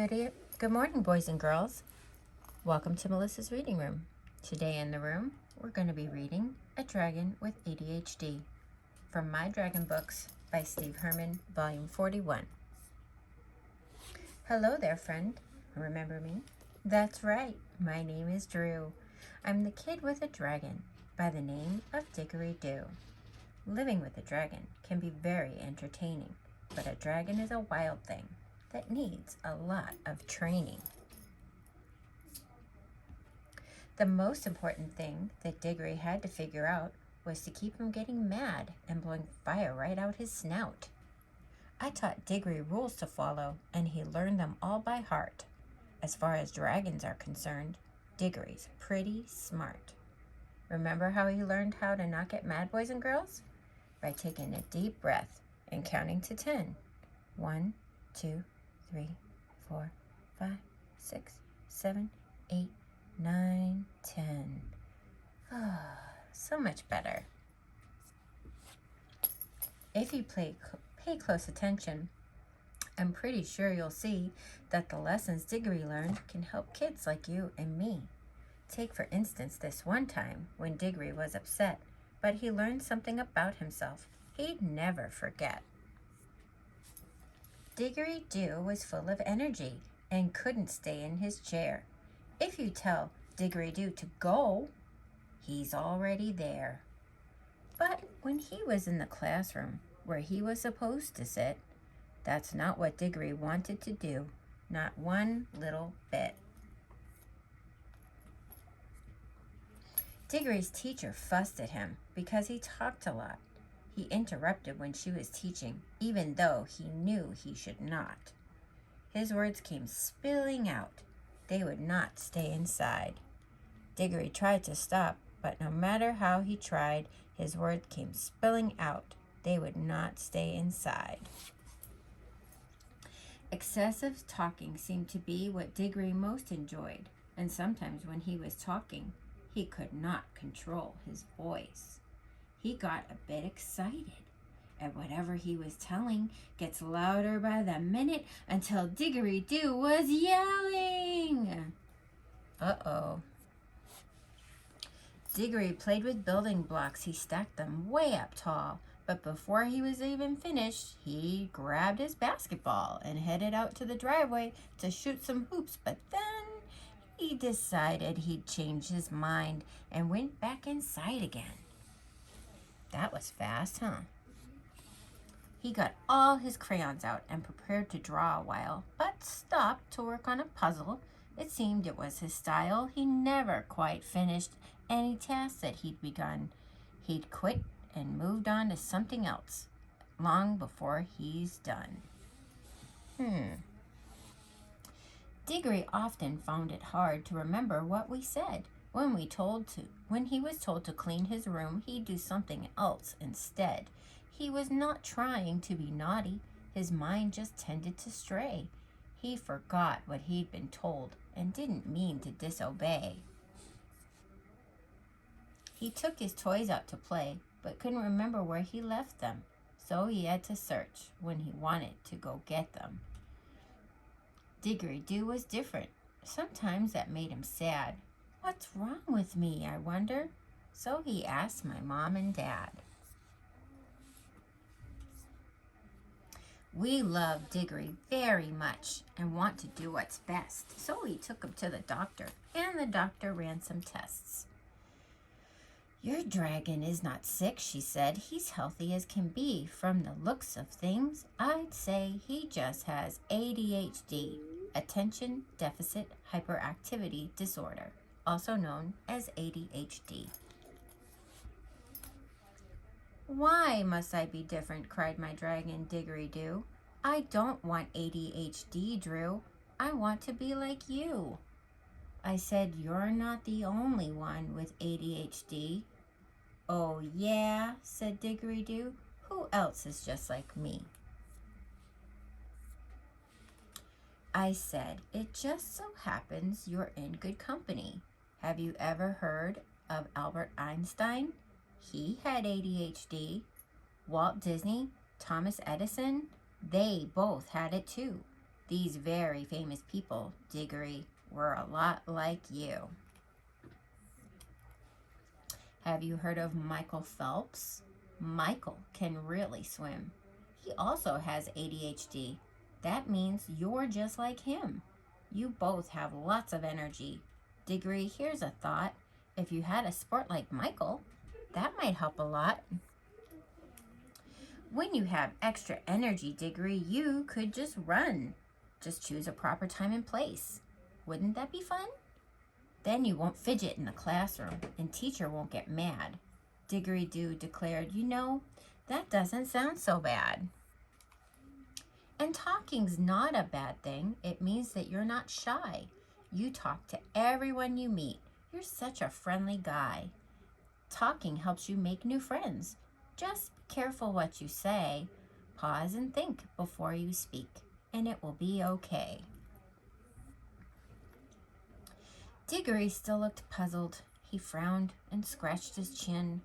Good morning, boys and girls. Welcome to Melissa's Reading Room. Today in the room, we're going to be reading A Dragon with ADHD from My Dragon Books by Steve Herman, Volume 41. Hello there, friend. Remember me? That's right. My name is Drew. I'm the kid with a dragon by the name of Diggory Do. Living with a dragon can be very entertaining, but a dragon is a wild thing that needs a lot of training. The most important thing that Diggory had to figure out was to keep him getting mad and blowing fire right out his snout. I taught Diggory rules to follow, and he learned them all by heart. As far as dragons are concerned, Diggory's pretty smart. Remember how he learned how to not get mad, boys and girls? By taking a deep breath and counting to 10. 1, 2, 3, 4, 5, 6, 7, 8, 9, 10. So much better. If you pay close attention, I'm pretty sure you'll see that the lessons Diggory learned can help kids like you and me. Take, for instance, this one time when Diggory was upset, but he learned something about himself he'd never forget. Diggory Do was full of energy and couldn't stay in his chair. If you tell Diggory Do to go, he's already there. But when he was in the classroom where he was supposed to sit, that's not what Diggory wanted to do, not one little bit. Diggory's teacher fussed at him because he talked a lot. He interrupted when she was teaching, even though he knew he should not. His words came spilling out. They would not stay inside. Diggory tried to stop, but no matter how he tried, his words came spilling out. They would not stay inside. Excessive talking seemed to be what Diggory most enjoyed, and sometimes when he was talking, he could not control his voice. He got a bit excited, and whatever he was telling gets louder by the minute until Diggory Do was yelling. Uh-oh. Diggory played with building blocks. He stacked them way up tall, but before he was even finished, he grabbed his basketball and headed out to the driveway to shoot some hoops, but then he decided he'd change his mind and went back inside again. That was fast, huh? He got all his crayons out and prepared to draw a while, but stopped to work on a puzzle. It seemed it was his style. He never quite finished any task that he'd begun. He'd quit and moved on to something else long before he's done. Diggory often found it hard to remember what we said. When he was told to clean his room, he'd do something else instead. He was not trying to be naughty. His mind just tended to stray. He forgot what he'd been told and didn't mean to disobey. He took his toys out to play, but couldn't remember where he left them, so he had to search when he wanted to go get them. Diggory Do was different. Sometimes that made him sad. What's wrong with me, I wonder? So he asked my mom and dad. We love Diggory very much and want to do what's best, so we took him to the doctor, and the doctor ran some tests. Your dragon is not sick, she said. He's healthy as can be. From the looks of things, I'd say he just has ADHD, Attention Deficit Hyperactivity Disorder, also known as ADHD. Why must I be different? Cried my dragon, Diggory Do. I don't want ADHD, Drew. I want to be like you. I said, you're not the only one with ADHD. Oh, yeah, said Diggory Do. Who else is just like me? I said, it just so happens you're in good company. Have you ever heard of Albert Einstein? He had ADHD. Walt Disney, Thomas Edison, they both had it too. These very famous people, Diggory, were a lot like you. Have you heard of Michael Phelps? Michael can really swim. He also has ADHD. That means you're just like him. You both have lots of energy. Diggory, here's a thought. If you had a sport like Michael, that might help a lot. When you have extra energy, Diggory, you could just run. Just choose a proper time and place. Wouldn't that be fun? Then you won't fidget in the classroom and teacher won't get mad. Diggory Do declared, that doesn't sound so bad. And talking's not a bad thing. It means that you're not shy. You talk to everyone you meet. You're such a friendly guy. Talking helps you make new friends. Just be careful what you say. Pause and think before you speak, and it will be okay. Diggory still looked puzzled. He frowned and scratched his chin.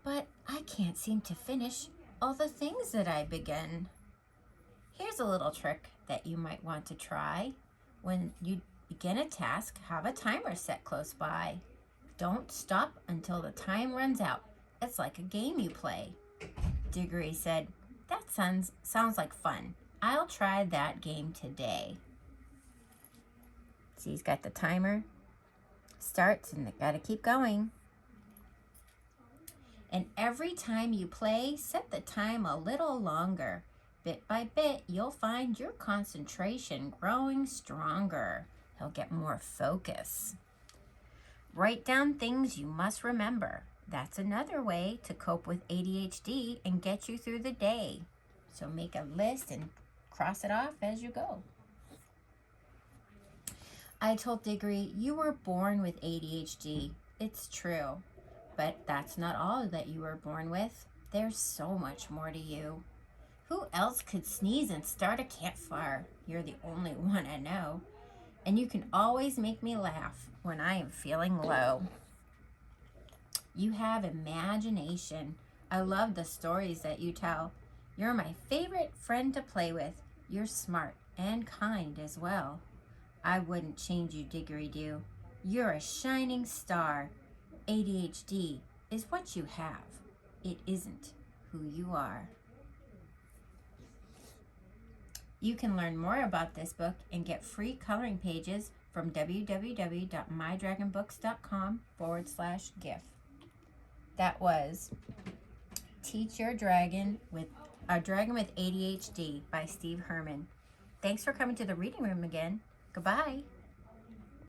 But I can't seem to finish all the things that I begin. Here's a little trick that you might want to try. When you begin a task, have a timer set close by. Don't stop until the time runs out. It's like a game you play. Diggory said, that sounds like fun. I'll try that game today. See, he's got the timer. Starts and they gotta keep going. And every time you play, set the time a little longer. Bit by bit, you'll find your concentration growing stronger. He'll get more focus. Write down things you must remember. That's another way to cope with ADHD and get you through the day. So make a list and cross it off as you go. I told Diggory, you were born with ADHD. It's true. But that's not all that you were born with. There's so much more to you. Who else could sneeze and start a campfire? You're the only one I know. And you can always make me laugh when I am feeling low. You have imagination. I love the stories that you tell. You're my favorite friend to play with. You're smart and kind as well. I wouldn't change you, Diggory Do. You're a shining star. ADHD is what you have. It isn't who you are. You can learn more about this book and get free coloring pages from www.mydragonbooks.com/gift. That was Teach Your Dragon with A Dragon with ADHD by Steve Herman. Thanks for coming to the reading room again. Goodbye.